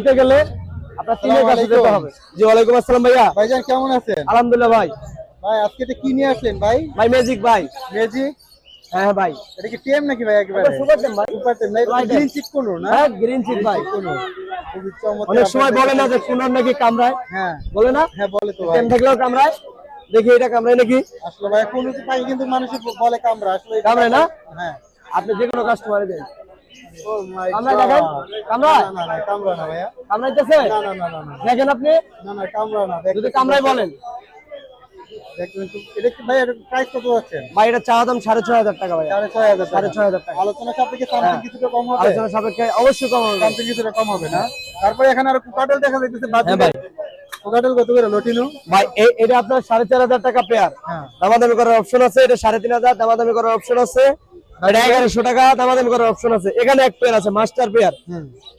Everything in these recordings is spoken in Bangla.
দিতে গেলে আপনার তিনের কাছে যেতে হবে। জি ওয়ালাইকুম আসসালাম ভাইয়া। ভাইজান কেমন আছেন? আলহামদুলিল্লাহ ভাই। ভাই আজকে এটা কি নিয়ে আসলেন ভাই? ভাই ম্যাজিক ভাই। ম্যাজিক? হ্যাঁ ভাই। এটা কি টেম নাকি ভাই একেবারে? এটা সুপার টেম ভাই। সুপার টেম না, এটা গ্রিন চিক কোন না? হ্যাঁ গ্রিন চিক ভাই। খুবই চমৎকার। অনেক সময় বলে না যে কোনার নাকি কামড়ায়। হ্যাঁ বলে না? হ্যাঁ বলে তো ভাই। টেম থাকলেও কামড়ায়। দেখি এটা কামড়ায় নাকি? আসলে ভাই কোন পাই কিন্তু মানুষ বলে কামড়া, আসলে কামড়ায় না? হ্যাঁ। আপনি যে কোনো কাস্টমারে দেন। ও মাই কামড়ায় গড। দেখেন? কামড়ায়? না না কামড়া না ভাইয়া। কামড়াইতেছে? না না না না না। দেখেন আপনি? না না কামড়া না। যদি কামড়ায় বলেন। দেখুন এটা কি ভাই, এর প্রাইস কত আছে? ভাই এটা চাওয়া দাম 6,500 টাকা ভাই। 6,500 6,500 টাকা। আলোচনা সাপেক্ষে সামথিং কিছুটা কম হবে? আলোচনা সাপেক্ষে অবশ্যই কম হবে। সামথিং কিছুটা কম হবে না? তারপরে এখানে আর কোকাটেল দেখা যাইতেছে বাদ হ্যাঁ দিয়ে। ভাই। কোকাটেল কত করে লটিনো? ভাই এটা আপনার 4,500 টাকা পেয়ার। হ্যাঁ। দামাদামি করার অপশন আছে। এটা 3,500 দামাদামি করার অপশন আছে। এটা 1,100 টাকা দামাদামি করার অপশন আছে। এখানে এক পেয়ার আছে মাস্টার পেয়ার।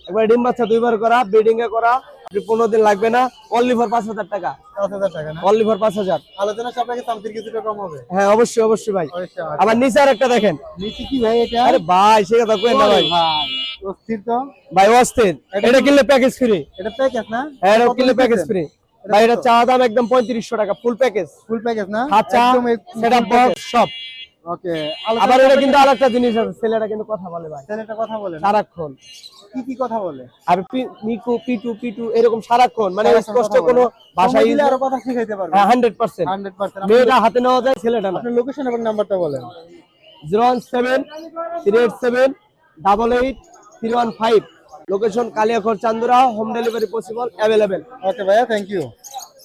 একবার ডিম বাচ্চা দুইবার করা, ব্রিডিং এ করা। আপনি 15 দিন লাগবে না। অনলি ফর 5,000 টাকা। 5,000 টাকা না? Only for 5,000। আলোচনা সাপেক্ষে সামথিং কিছুটা কম হবে? হ্যাঁ অবশ্যই অবশ্যই ভাই। অবশ্যই। আবার নিচে আরেকটা দেখেন। নিচে কি ভাই এটা? আরে ভাই সে কথা কই না ভাই। ভাই অস্থির তো। ভাই অস্থির। এটা কিনলে প্যাকেজ ফ্রি। এটা প্যাকেজ না? হ্যাঁ এটা কিনলে প্যাকেজ ফ্রি। ভাই এটা চাওয়া দাম একদম 3500 টাকা ফুল প্যাকেজ। ফুল প্যাকেজ না? আচ্ছা সেটআপ বক্স সব। ওকে। আবার এটা কিন্তু আরেকটা জিনিস আছে, ছেলেটা কিন্তু কথা বলে ভাই। ছেলেটা কথা বলে না? সারাক্ষণ। কি কি কথা বলে? আর মিকু পিটু এরকম সারাক্ষণ, মানে স্পষ্ট কোনো ভাষায় দিলে আরো কথা শিখাইতে পারবে? হ্যাঁ 100%। 100%। মেয়েটা হাতে নেওয়া যায়, ছেলেটা না। আপনার লোকেশন এবং নাম্বারটা বলেন। 017388315। Location Kaliakair Chandura. Home delivery possible, available. Okay ভাইয়া, থ্যাংক ইউ।